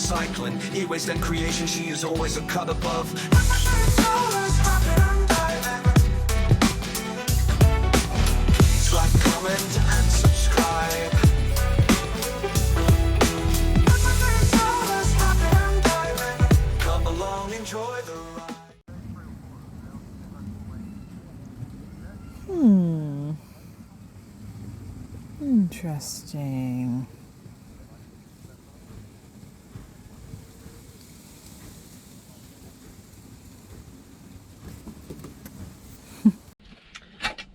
recycling. E-waste and creation, she is always a cut above. Please like, comment and subscribe. Come along, enjoy the ride. Interesting.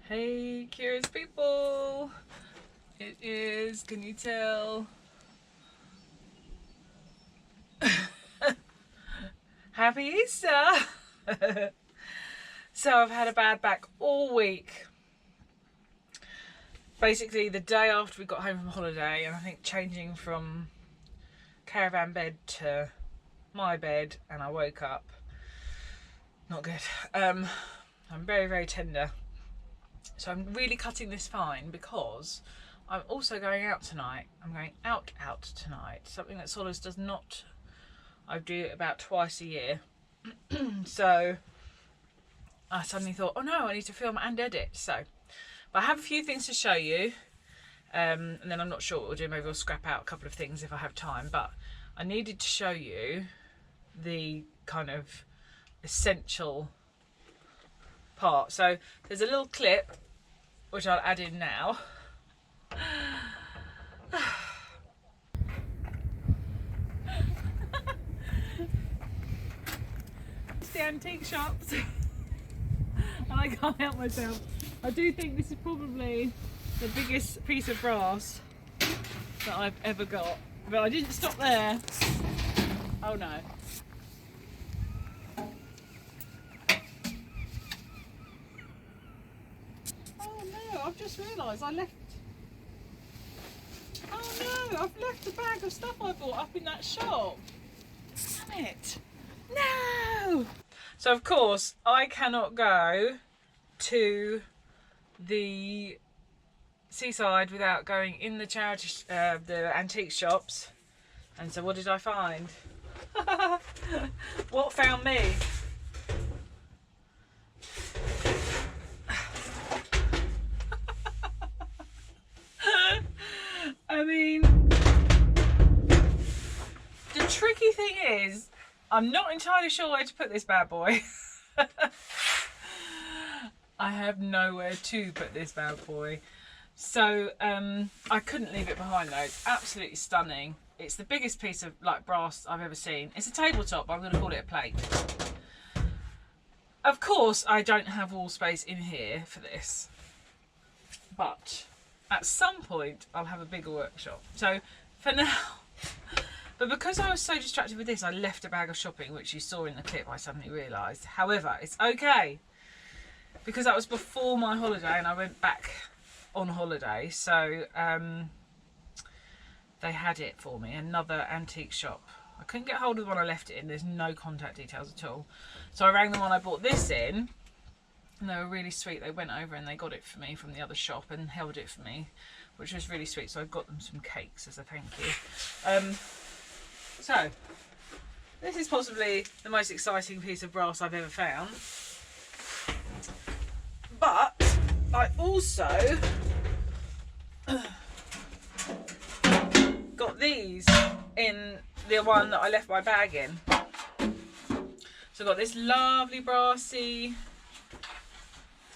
Hey, curious people. It is, can you tell? Happy Easter! So I've had a bad back all week. Basically the day after we got home from holiday, and I think changing from caravan bed to my bed, and I woke up not good. I'm very, very tender. So I'm really cutting this fine because I'm also going out tonight. I'm going out tonight. Something that Sollers does not. I do it about twice a year. So I suddenly thought, oh no, I need to film and edit. So, but I have a few things to show you. And then I'm not sure what we'll do. Maybe we'll scrap out a couple of things if I have time. But I needed to show you the kind of essential part. So there's a little clip which I'll add in now. It's the antique shops and I can't help myself. I do think this is probably the biggest piece of brass that I've ever got, but I didn't stop there. Oh no. I've just realised I left. Oh no, I've left a bag of stuff I bought up in that shop. Damn it. No! So of course I cannot go to the seaside without going in the charity, the antique shops. And so what did I find? What found me? I mean, the tricky thing is, I'm not entirely sure where to put this bad boy. I have nowhere to put this bad boy. So I couldn't leave it behind though. It's absolutely stunning. It's the biggest piece of like brass I've ever seen. It's a tabletop, but I'm going to call it a plate. Of course, I don't have wall space in here for this, but at some point I'll have a bigger workshop. So for now, but because I was so distracted with this, I left a bag of shopping, which you saw in the clip, I suddenly realised. However, it's okay, because that was before my holiday and I went back on holiday. So they had it for me, another antique shop. I couldn't get hold of the one I left it in. There's no contact details at all. So I rang the one I bought this in, and they were really sweet. They went over and they got it for me from the other shop and held it for me, which was really sweet. So I got them some cakes as a thank you. So this is possibly the most exciting piece of brass I've ever found. But I also got these in the one that I left my bag in. So I've got this lovely brassy,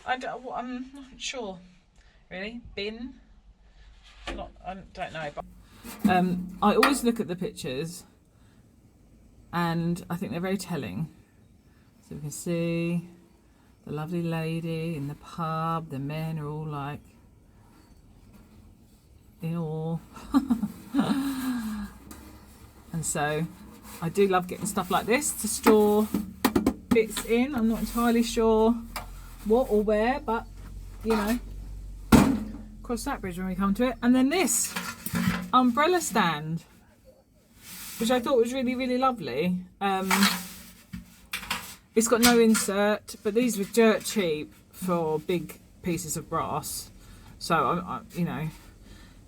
I'm not sure really, bin. I don't know, but I always look at the pictures and I think they're very telling. So we can see the lovely lady in the pub, the men are all like in awe. And so I do love getting stuff like this to store bits in. I'm not entirely sure what or where, but you know, cross that bridge when we come to it. And then this umbrella stand, which I thought was really, really lovely. It's got no insert, but these were dirt cheap for big pieces of brass. So, you know,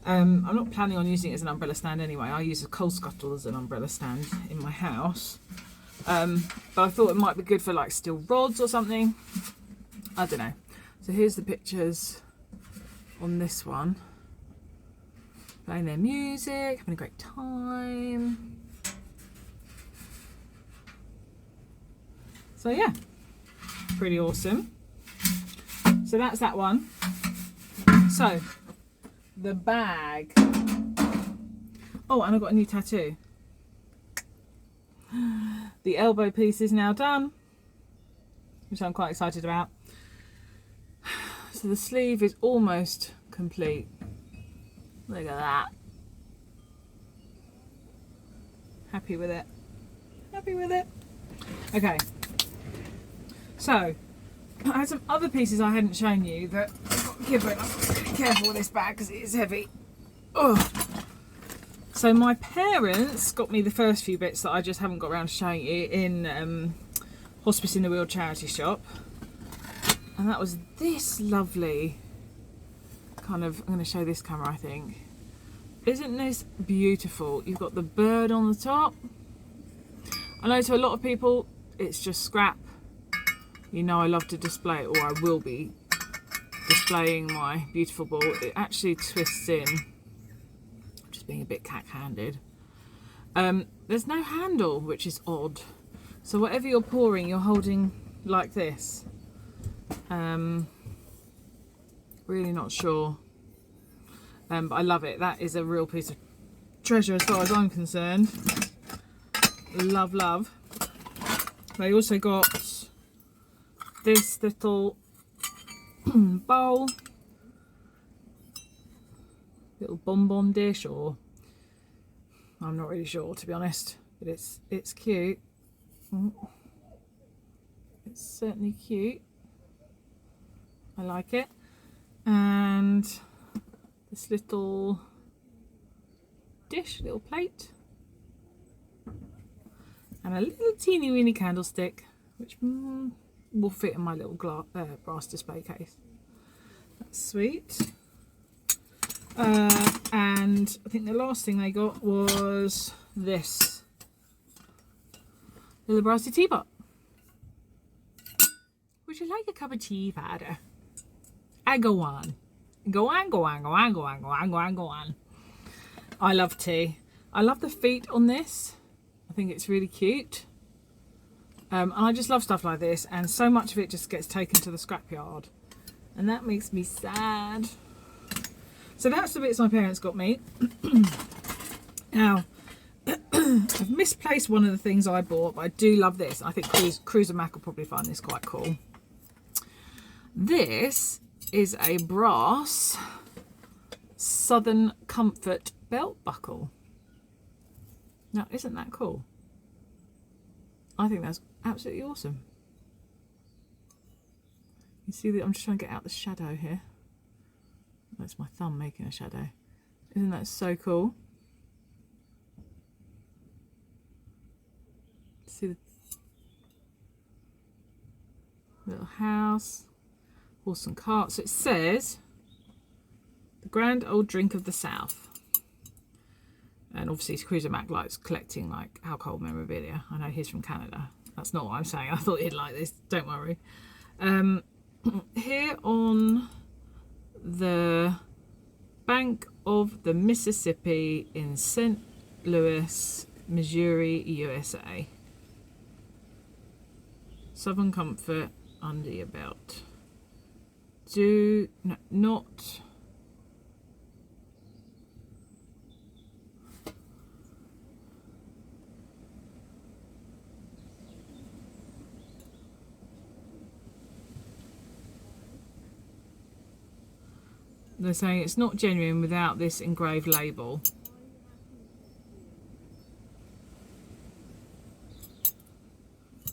I'm not planning on using it as an umbrella stand anyway. I use a coal scuttle as an umbrella stand in my house. But I thought it might be good for like steel rods or something. I don't know. So here's the pictures on this one. Playing their music, having a great time. So yeah, pretty awesome. So that's that one. So the bag. Oh, and I've got a new tattoo. The elbow piece is now done, which I'm quite excited about. So the sleeve is almost complete. Look at that. Happy with it. Happy with it. Okay. So, I had some other pieces I hadn't shown you that I got given. I'm careful with this bag because it is heavy. Oh. So my parents got me the first few bits that I just haven't got around to showing you in Hospice in the Wheel charity shop. And that was this lovely kind of, I'm going to show this camera I think. Isn't this beautiful? You've got the bird on the top. I know to a lot of people it's just scrap. You know I love to display it, or I will be displaying my beautiful ball. It actually twists in. I'm just being a bit cack-handed. There's no handle, which is odd. So whatever you're pouring, you're holding like this. Really not sure. But I love it. That is a real piece of treasure as far as I'm concerned. Love, love. They also got this little bowl, little bonbon dish, or I'm not really sure to be honest, but it's cute. It's certainly cute. I like it. And this little dish, little plate, and a little teeny weeny candlestick, which will fit in my little brass display case. That's sweet. And I think the last thing they got was this little brassy teapot. Would you like a cup of tea, Father? I go on. Go on, go on, go on, go on, go on, go on, go on. I love tea. I love the feet on this. I think it's really cute. And I just love stuff like this, and so much of it just gets taken to the scrapyard. And that makes me sad. So that's the bits my parents got me. Now, I've misplaced one of the things I bought, but I do love this. I think Cruz and Mac will probably find this quite cool. This is a brass Southern Comfort belt buckle. Now, isn't that cool? I think that's absolutely awesome. You see that I'm just trying to get out the shadow here. That's my thumb making a shadow. Isn't that so cool? See the little house, horse and cart. So it says, the grand old drink of the South. And obviously Cruiser Mac likes collecting like alcohol memorabilia. I know he's from Canada. That's not what I'm saying. I thought he'd like this, don't worry. Here on the bank of the Mississippi in St. Louis, Missouri, USA. Southern Comfort under your belt. Not they're saying it's not genuine without this engraved label.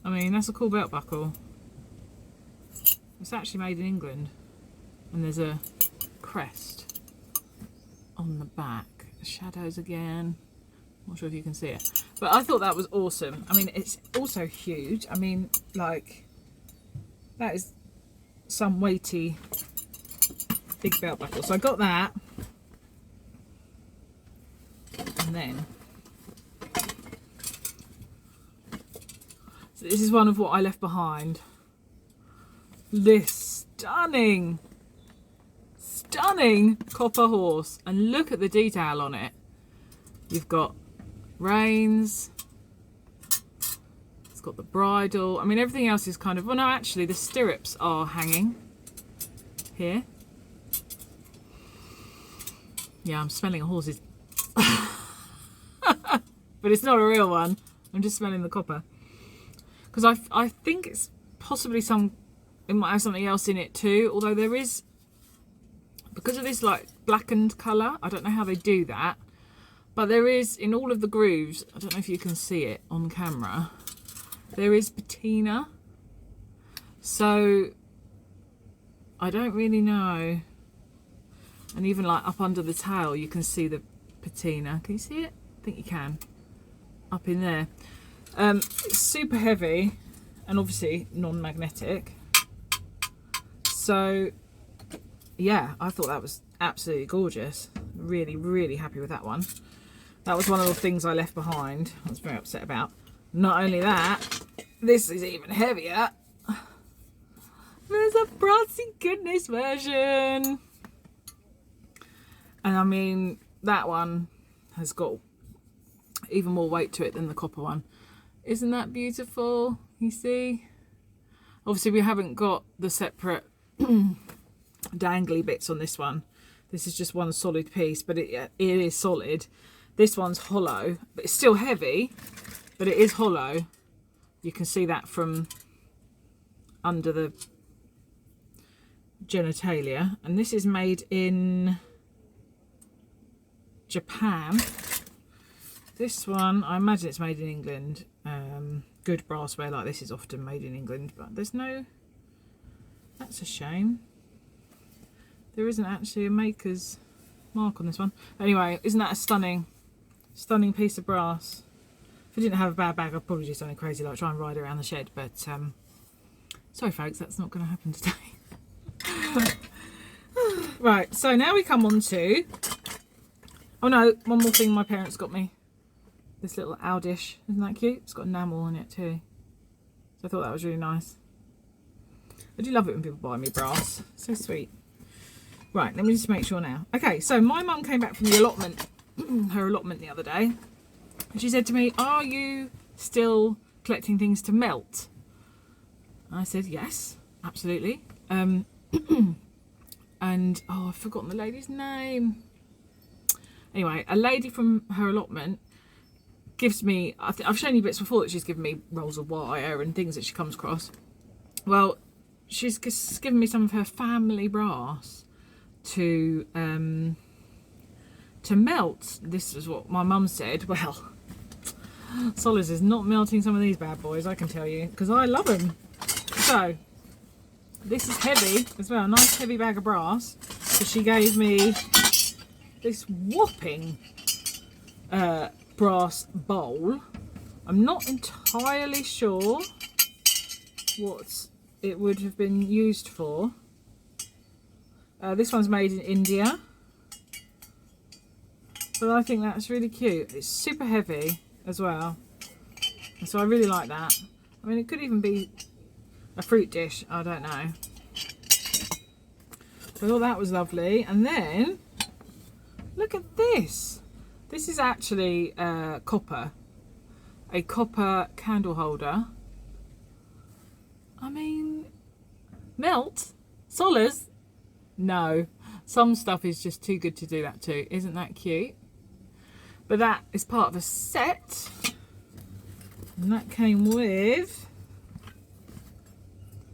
I mean, that's a cool belt buckle. It's actually made in England. And there's a crest on the back. Shadows again. Not sure if you can see it. But I thought that was awesome. I mean, it's also huge. I mean, like, that is some weighty big belt buckle. So I got that. And then, so this is one of what I left behind. This stunning copper horse, and look at the detail on it. You've got reins, it's got the bridle. I mean, everything else is kind of, well, no, actually the stirrups are hanging here. Yeah, I'm smelling a horse's but it's not a real one. I'm just smelling the copper because I think it's possibly it might have something else in it too, although there is, because of this like blackened colour, I don't know how they do that, but there is in all of the grooves, I don't know if you can see it on camera, there is patina, so I don't really know. And even like up under the tail you can see the patina. Can you see it? I think you can, up in there. It's super heavy and obviously non-magnetic, so yeah, I thought that was absolutely gorgeous. Really happy with that one. That was one of the things I left behind. I was very upset about. Not only that, this is even heavier. There's a brassy goodness version. And I mean, that one has got even more weight to it than the copper one. Isn't that beautiful? You see? Obviously we haven't got the separate dangly bits on this one. This is just one solid piece, but it is solid. This one's hollow, but it's still heavy, but it is hollow. You can see that from under the genitalia. And this is made in Japan. This one, I imagine it's made in England. Good brassware like this is often made in England, but there's no, that's a shame. There isn't actually a maker's mark on this one. Anyway, isn't that a stunning piece of brass? If I didn't have a bad bag, I'd probably do something crazy like try and ride around the shed, but sorry folks, that's not going to happen today. Right, so now we come on to, oh no, one more thing my parents got me. This little owl dish, isn't that cute? It's got enamel on it too. So I thought that was really nice. I do love it when people buy me brass, so sweet. Right, let me just make sure now. Okay, so my mum came back from the allotment, her allotment the other day, and she said to me, are you still collecting things to melt? I said, yes, absolutely. And, oh, I've forgotten the lady's name. Anyway, a lady from her allotment gives me, I've shown you bits before that she's given me rolls of wire and things that she comes across. Well, she's given me some of her family brass to melt. This is what my mum said. Well, Sollers is not melting some of these bad boys, I can tell you, because I love them. So this is heavy as well, a nice heavy bag of brass. So she gave me this whopping brass bowl. I'm not entirely sure what it would have been used for. This one's made in India, but I think that's really cute. It's super heavy as well, and so I really like that. I mean, it could even be a fruit dish, I don't know. So I thought that was lovely. And then look at this. This is actually copper, a copper candle holder. I mean, melt? Sollers? No. Some stuff is just too good to do that to. Isn't that cute? But that is part of a set. And that came with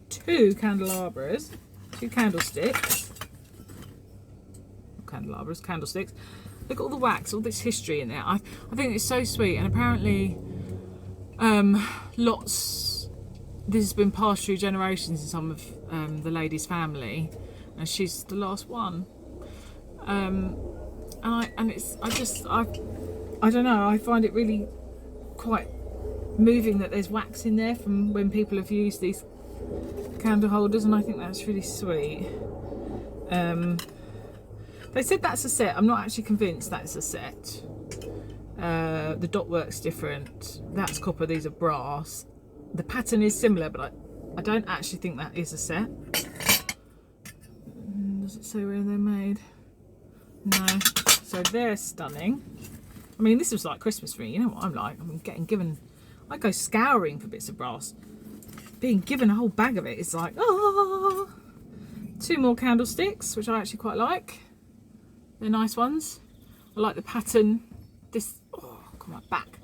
2 candelabras, 2 candlesticks. Candelabras, candlesticks. Look at all the wax, all this history in there. I think it's so sweet, and apparently this has been passed through generations in some of the lady's family, and she's the last one. I don't know, I find it really quite moving that there's wax in there from when people have used these candle holders, and I think that's really sweet. They said that's a set. I'm not actually convinced that's a set. The dot work's different. That's copper, these are brass. The pattern is similar, but I don't actually think that is a set. Does it say where they're made? No. So they're stunning. I mean, this was like Christmas for me. You know what I'm like? I'm getting given... I go scouring for bits of brass. Being given a whole bag of it is like, oh! 2 more candlesticks, which I actually quite like. They're nice ones. I like the pattern. This... Oh, come on, back.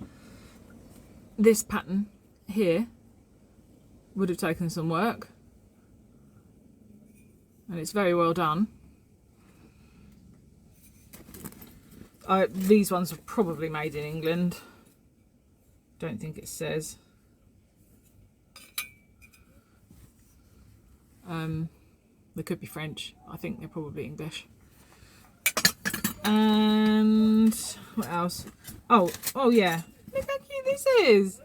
This pattern here would have taken some work. And it's very well done. These ones are probably made in England. Don't think it says. They could be French. I think they're probably English. And what else? Oh yeah. Look how cute this is.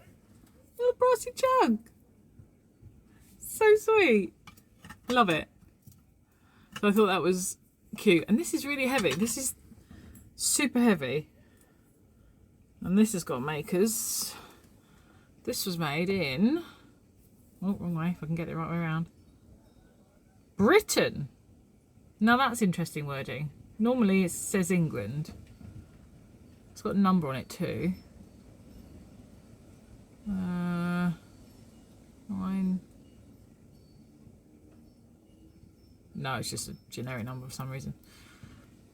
Little brassy jug. So sweet. Love it. So I thought that was cute. And this is really heavy. This is super heavy. And this has got makers. This was made in... Oh, wrong way, if I can get it right way around. Britain. Now that's interesting wording. Normally it says England. It's got a number on it too. 9. No, it's just a generic number for some reason.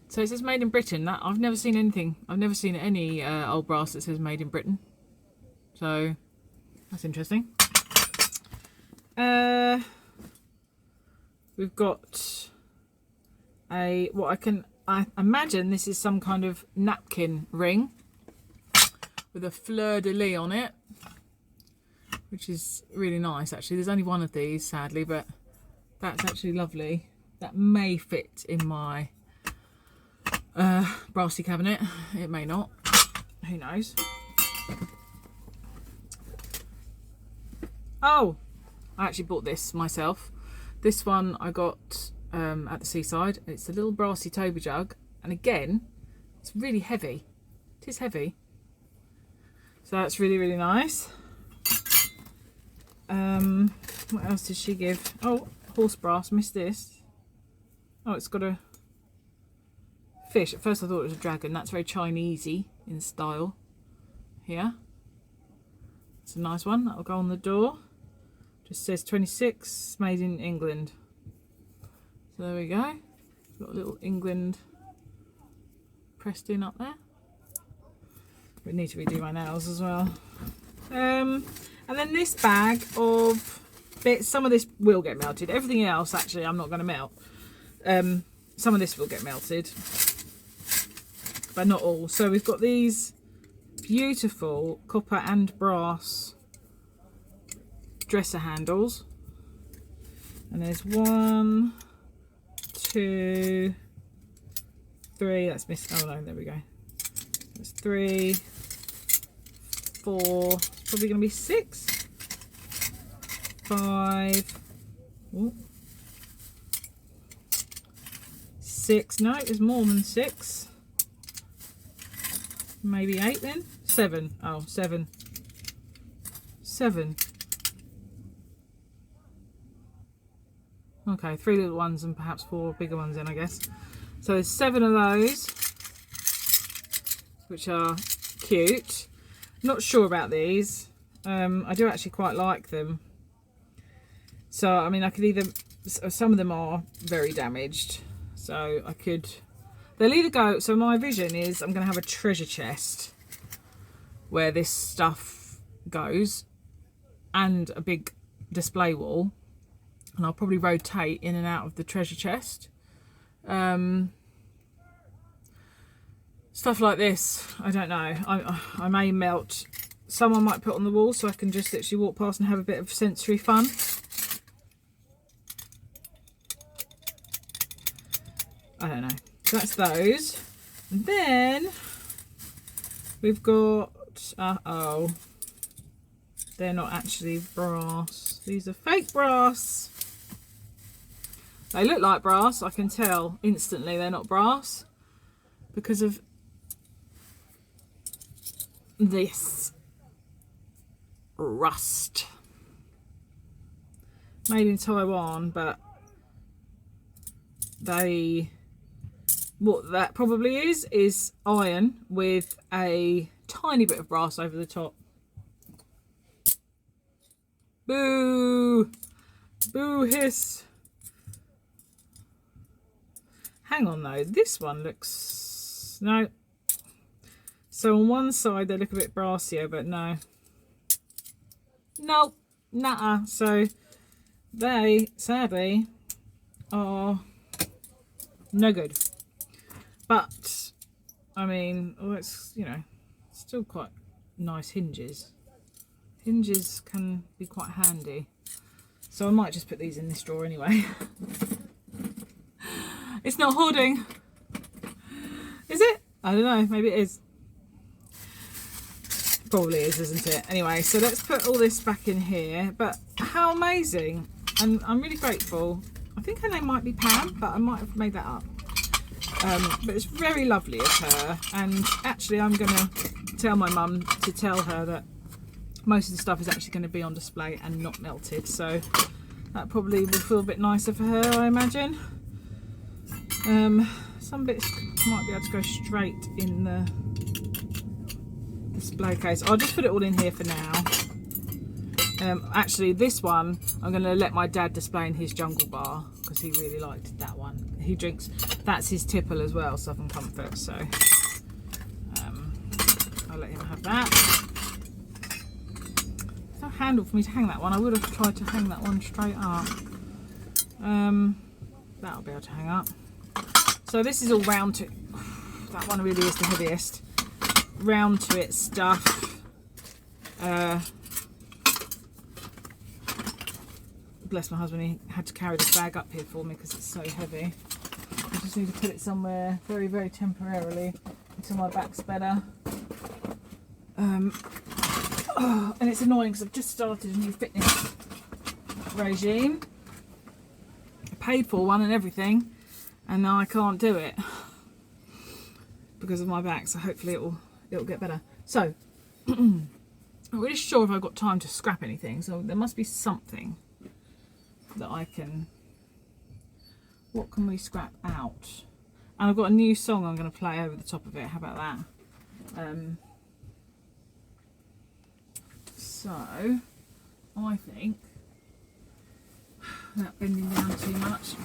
So it says made in Britain. That I've never seen anything. I've never seen any old brass that says made in Britain. So that's interesting. We've got I imagine this is some kind of napkin ring with a fleur-de-lis on it, which is really nice actually. There's only one of these sadly, but that's actually lovely. That may fit in my brassy cabinet. It may not. Who knows? Oh, I actually bought this myself. This one I got at the seaside. It's a little brassy Toby jug, and again, it's really heavy. It is heavy. So that's really, really nice. What else did she give? Oh, horse brass. Missed this. Oh, it's got a fish. At first I thought it was a dragon. That's very Chinesey in style. Here. It's a nice one. That'll go on the door. Just says 26, made in England. So there we go. Got a little England pressed in up there. We need to redo my nails as well. And then this bag of bits. Some of this will get melted. Everything else, actually, I'm not going to melt. Some of this will get melted, but not all. So we've got these beautiful copper and brass dresser handles, and there's 1, 2, 3. That's missing. Oh no, there we go. There's 3, 4. It's probably going to be 6, 5. Ooh. 6. No, there's more than 6. Maybe 8 then. 7. Oh, 7. 7. Okay, 3 little ones and perhaps 4 bigger ones then, I guess. So there's 7 of those, which are cute. Not sure about these. I do actually quite like them. So, I mean, I could either... Some of them are very damaged. So I could... They'll either go... So my vision is I'm going to have a treasure chest where this stuff goes, and a big display wall. And I'll probably rotate in and out of the treasure chest. Stuff like this, I don't know. I may melt. Someone might put on the wall so I can just literally walk past and have a bit of sensory fun. I don't know. So that's those. And then we've got... Uh-oh. They're not actually brass. These are fake brass. They look like brass. I can tell instantly they're not brass because of this rust. Made in Taiwan, but what that probably is iron with a tiny bit of brass over the top. Boo! Boo hiss! Hang on though, this one looks... no. So on one side they look a bit brassier, but no. No, nuh-uh. So they, sadly, are no good. But, I mean, well, it's, you know, still quite nice hinges. Hinges can be quite handy. So I might just put these in this drawer anyway. It's not hoarding. Is it? I don't know, maybe it is. Probably is, isn't it? Anyway, so let's put all this back in here. But how amazing. And I'm really grateful. I think her name might be Pam, but I might have made that up. But it's very lovely of her. And actually I'm going to tell my mum to tell her that most of the stuff is actually going to be on display and not melted. So that probably will feel a bit nicer for her, I imagine. Some bits might be able to go straight in the display case. I'll just put it all in here for now. Actually this one I'm going to let my dad display in his jungle bar because he really liked that one. He drinks, that's his tipple as well, Southern Comfort, so I'll let him have that. There's no handle for me to hang that one. I would have tried to hang that one straight up. That'll be able to hang up. So this is all round to, that one really is the heaviest. Round to it stuff. Bless my husband, he had to carry this bag up here for me because it's so heavy. I just need to put it somewhere very, very temporarily until my back's better. And it's annoying because I've just started a new fitness regime. I paid for one and everything, and now I can't do it because of my back. So hopefully it'll get better. So I'm not really sure if I've got time to scrap anything. So there must be something that I can, what can we scrap out? And I've got a new song I'm going to play over the top of it. How about that? So I think, without bending down too much,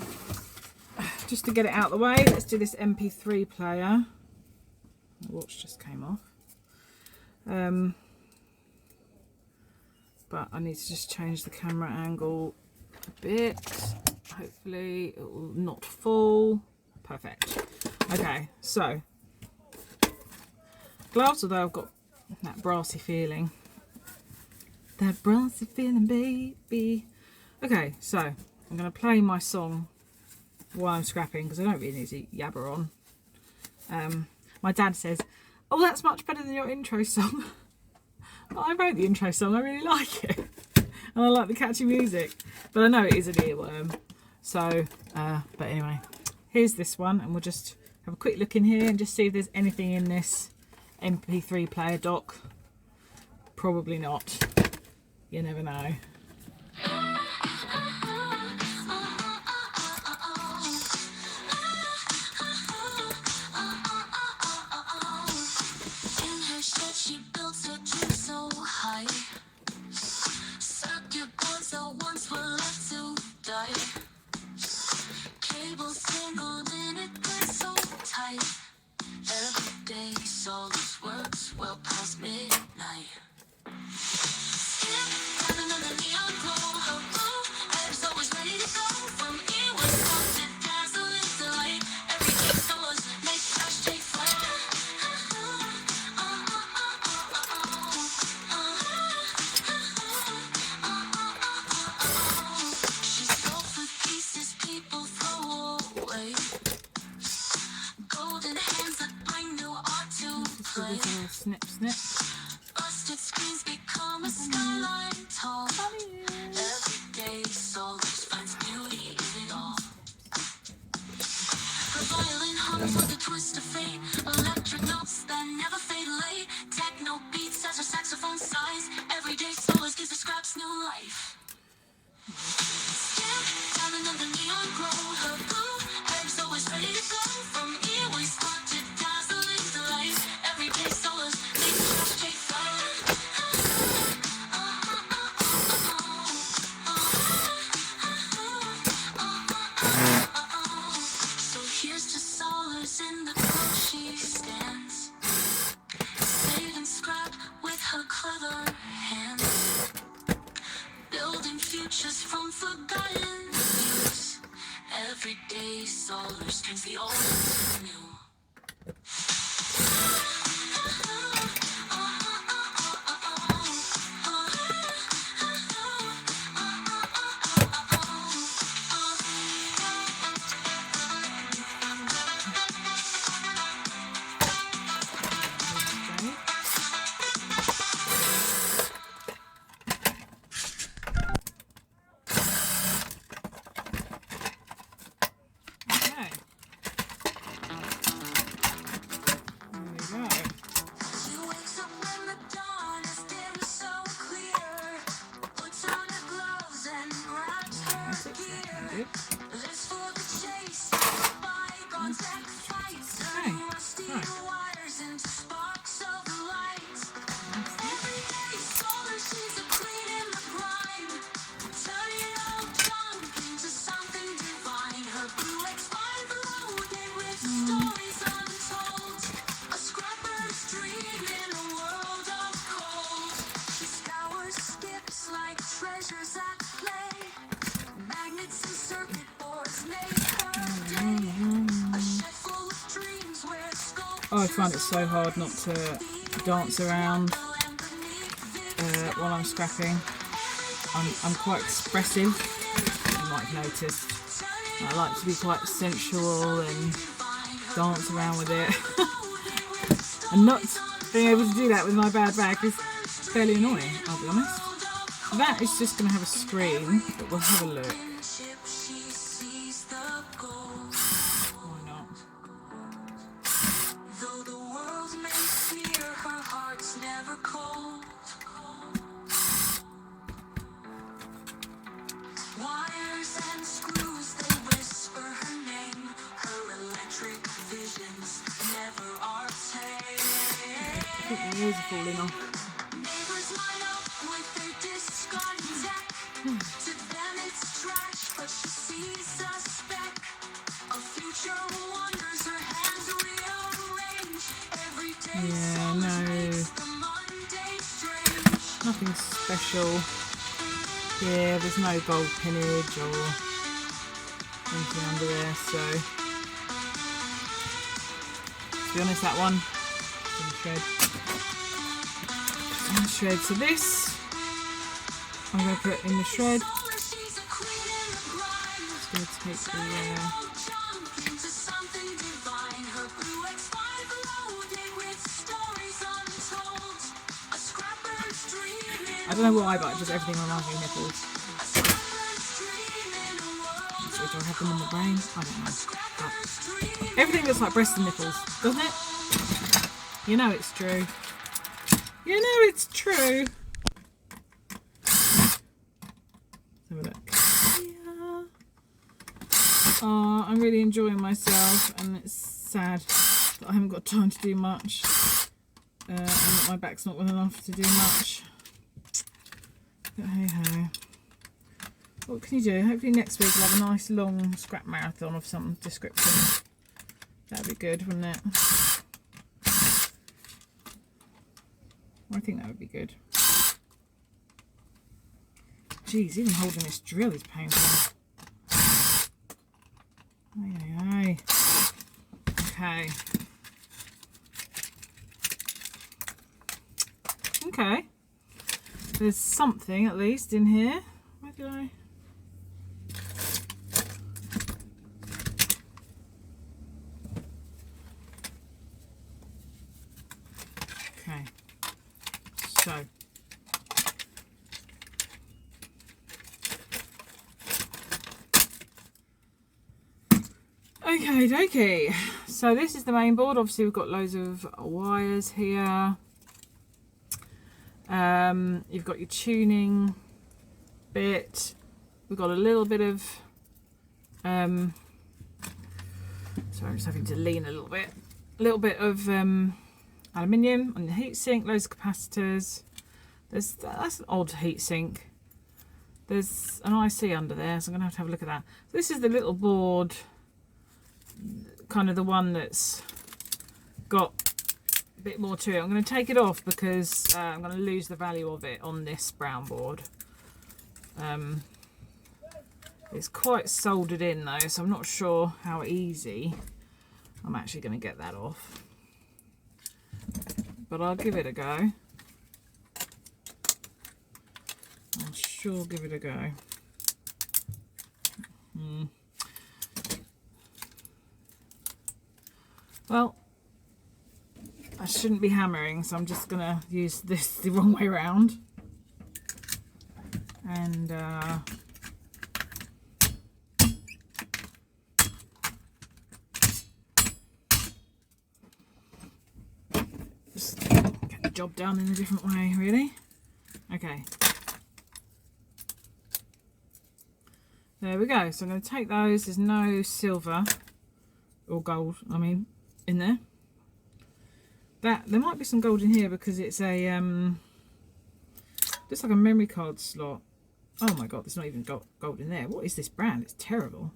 just to get it out of the way, let's do this MP3 player. The watch just came off. But I need to just change the camera angle a bit. Hopefully it will not fall. Perfect. Okay, so gloves, although I've got that brassy feeling. That brassy feeling, baby. Okay, so I'm going to play my song while I'm scrapping because I don't really need to yabber on. My dad says, "Oh, that's much better than your intro song." But I wrote the intro song, I really like it. And I like the catchy music. But I know it is an earworm. So, but anyway, here's this one. And we'll just have a quick look in here and just see if there's anything in this MP3 player dock. Probably not. You never know. She built her dream so high. Circuit boards that once were left to die. Cables tangled in it, got so tight. Everyday Solus works well past midnight. Skip down another neon glow. Her blue lips always ready to go. From here was something dazzling delight. Everyday Solus make flash take flight. Snip, snip. Busted screens become a skyline tall. Everyday Solus finds beauty in it all. Her violin hums with a twist of fate. Electric notes that never fade late. Techno beats saxophone size. Everyday Solars gives the scraps new life. Step down another neon glow. Her blue hair's always ready to go. From earways spot to dazzling delight. Everyday Solars make scraps take flight. So here's to Solars in the club she stands, saving scrap with her clever hands, building futures from forgotten views. Everyday Solars turns the old into new. Okay. There we go. She wakes up when the dawn is dim so clear, puts on her gloves and wraps her gear. Lives for the chase, bygones and fights, turning rusty wires into sparks of light. Everyday Solar, she's a queen in the grind, turning old junk into something divine. Her blue X5 loaded with stories untold, a scrapper's dream in a world of cold. She scours skips like treasures at play, magnets and circuit boards make her day. A shed full of dreams where sculptures Oh, I find it so hard not to dance around while I'm scrapping. I'm quite expressive, you might have noticed. I like to be quite sensual and dance around with it. And not being able to do that with my bad back is fairly annoying, I'll be honest. That is just going to have a screen, but we'll have a look. Why not? Though the world may fear, her heart's never cold. Wires and screws, they whisper her name. Her electric visions never are tame. I think the ears are falling off. Neighbors line up with their discarded tech. To them it's trash, but she sees a speck. A future wonders, her hands rearrange. Every day Solars makes the Monday strange. Nothing special. Yeah, there's no gold pinnage or anything under there, so to be honest, that one is in the shred. In the shred. So this I'm going to put in the shred. Solar, she's a queen in the grind. Just going to take the Jump into something divine. Her blue X5 loaded with stories untold. A scrapper's dream in I don't know why, but just everything reminds me of nipples. a scrapper's dream in a world So do I have them in the brain? I don't know. scrapper's dream. Everything looks like breasts and nipples, doesn't it? You know it's true. You know it's true. Let's have a look. Yeah. Oh, I'm really enjoying myself, and it's sad that I haven't got time to do much, and that my back's not well enough to do much. But hey ho. What can you do? Hopefully next week we'll have a nice long scrap marathon of some description. That'd be good, wouldn't it? I think that would be good. Jeez, even holding this drill is painful. Aye. Okay. Okay. There's something at least in here. Where did I? Okay. So. Okay, dokie. So this is the main board. Obviously we've got loads of wires here. You've got your tuning bit. We've got a little bit of sorry, I'm just having to lean a little bit. A little bit of aluminium on the heatsink, loads of capacitors. That's an odd heatsink. There's an IC under there, so I'm going to have a look at that. So this is the little board, kind of the one that's got a bit more to it. I'm going to take it off because I'm going to lose the value of it on this brown board. It's quite soldered in though, so I'm not sure how easy I'm actually going to get that off. But I'll give it a go. I'll sure give it a go. Well, I shouldn't be hammering, so I'm just going to use this the wrong way around. And just get the job done in a different way, really. Okay. There we go. So I'm going to take those. There's no silver or gold, I mean, in there. There might be some gold in here because it's a looks like a memory card slot. Oh my god, there's not even gold in there. What is this brand? It's terrible.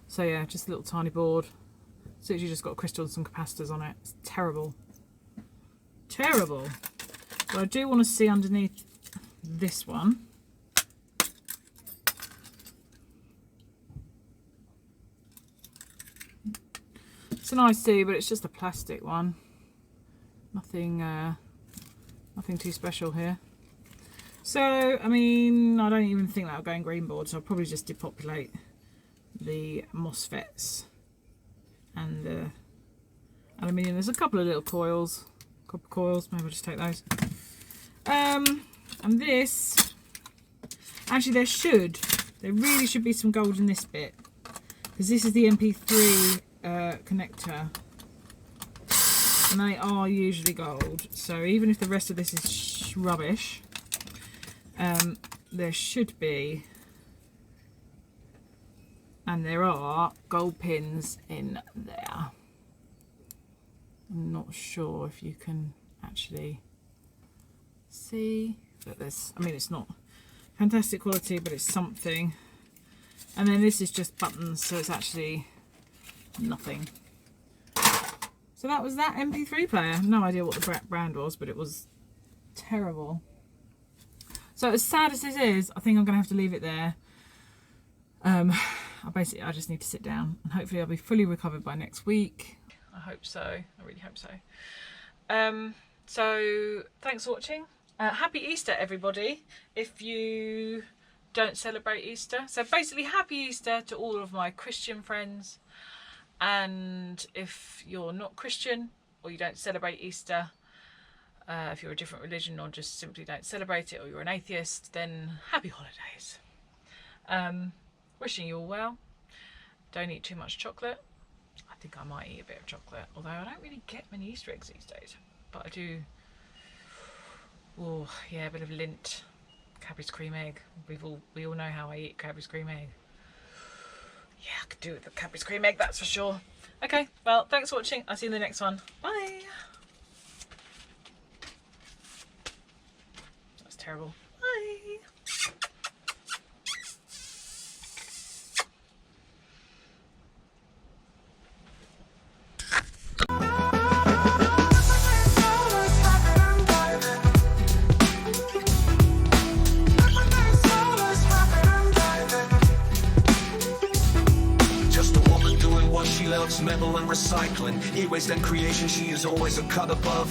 So yeah, just a little tiny board. It's literally just got a crystal and some capacitors on it. It's terrible. Terrible. But I do want to see underneath this one. It's an IC, but it's just a plastic one. Nothing too special here. So, I mean, I don't even think that'll go in green board, so I'll probably just depopulate the MOSFETs and the aluminium. There's a couple of little coils, copper coils, maybe I'll just take those. And this, actually there really should be some gold in this bit, because this is the MP3 connector, and they are usually gold, so even if the rest of this is rubbish, there should be, and there are, gold pins in there. I'm not sure if you can actually see, but there's, I mean, it's not fantastic quality, but it's something. And then this is just buttons, so it's actually nothing. So that was that MP3 player. No idea what the brand was, but it was terrible. So as sad as this is, I think I'm going to have to leave it there. I just need to sit down, and hopefully I'll be fully recovered by next week. I hope so. I really hope so. So thanks for watching. Happy Easter, everybody, if you don't celebrate Easter. So basically, happy Easter to all of my Christian friends. And if you're not Christian or you don't celebrate Easter, if you're a different religion or just simply don't celebrate it, or you're an atheist, then happy holidays. Wishing you all well. Don't eat too much chocolate. I think I might eat a bit of chocolate, although I don't really get many Easter eggs these days. But I do, oh yeah, a bit of Lindt, Cadbury's cream egg. We all know how I eat Cadbury's cream egg. Yeah, I could do it with the Cadbury's cream egg, that's for sure. Okay, well, thanks for watching. I'll see you in the next one. Bye. That's terrible. Bye. She loves metal and recycling, e-waste and creation, she is always a cut above.